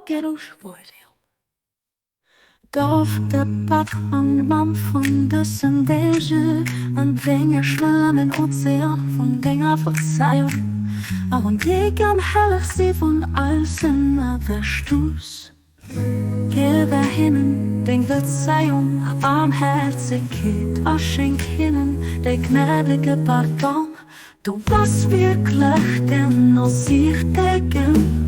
Geruchsvoordeel. Doch de pad aan man van de sandege, een vinger schwimmen in Ozean von Dinger Verzeihung. Und ich kann hellig sie von alles in der Stoß. Gib hinnen den Verzeihung, Barmherzigkeit, schenk hinnen der gnädige Pardon. Du warst wirklich den Aussichtdecken,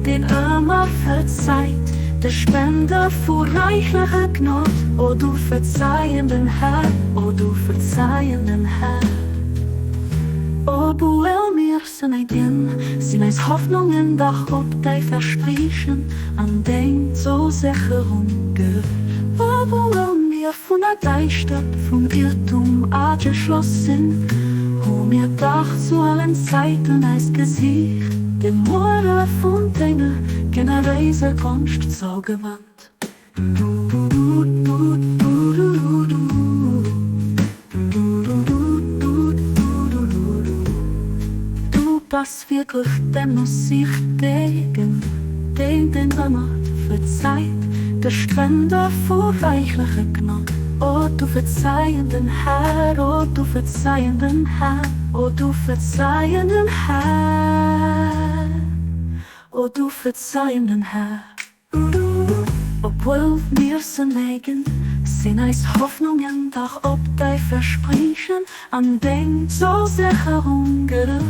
den immer verzeiht, der Spender vor reichlicher Gnade. O du verzeihenden Herr, o du verzeihenden Herr. O boel mir sin eis Hoffnungen doch ob dei Versprechen an den so Sicherung gehört. O boel mir von der Deistadt vom Irrtum abgeschlossen, wo mir doch zu allen Zeiten eis Gesicht dem Morde von deiner generöse Kunst so gewandt. Du bist wirklich den Aussichtdegen, den immer verzeiht, der Spender vor reichlicher Gnade. O du verzeihenden Herr, o du verzeihenden Herr, o du verzeihenden Herr, o du verzeihenden Herr. Obwohl wir neigen, sind eis Hoffnungen doch ob dei Versprechen an den so Sicherung gericht.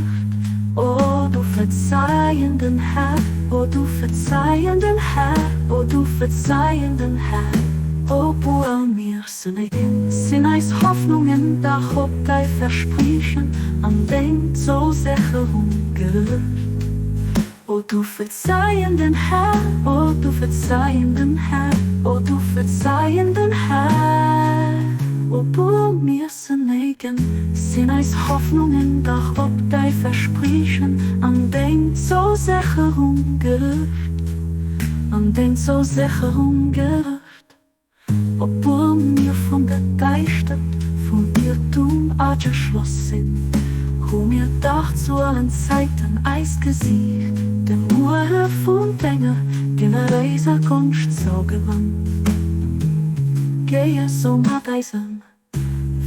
O du verzeihenden Herr, o du verzeihenden Herr, o du verzeihenden Herr. Obwohl wir neigen, sind eis Hoffnungen doch ob dei Versprechen an den so Sicherung gericht. O du verzeihenden Herr, o du verzeihenden Herr, o du verzeihenden Herr. Obwohl wir neigen, sind eis Hoffnungen doch ob dei Versprechen an den so Sicherung gericht, an den so Sicherung gericht. Obwohl wir von der Deistadt vom Irrtum abgeschlossen sind, wo mir doch zu allen Zeiten eis Gesicht dem Mure von Dinger generöser Kunst so gewandt. Gehe so mit eisen,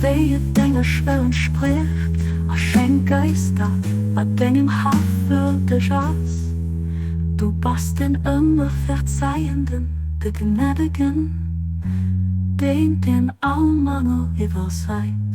wehe Dinger schwellen spricht, schenk Geister, den im Haft dich aus. Du bist den immer Verzeihenden, der Gnädigen, den allem Mangel überseit.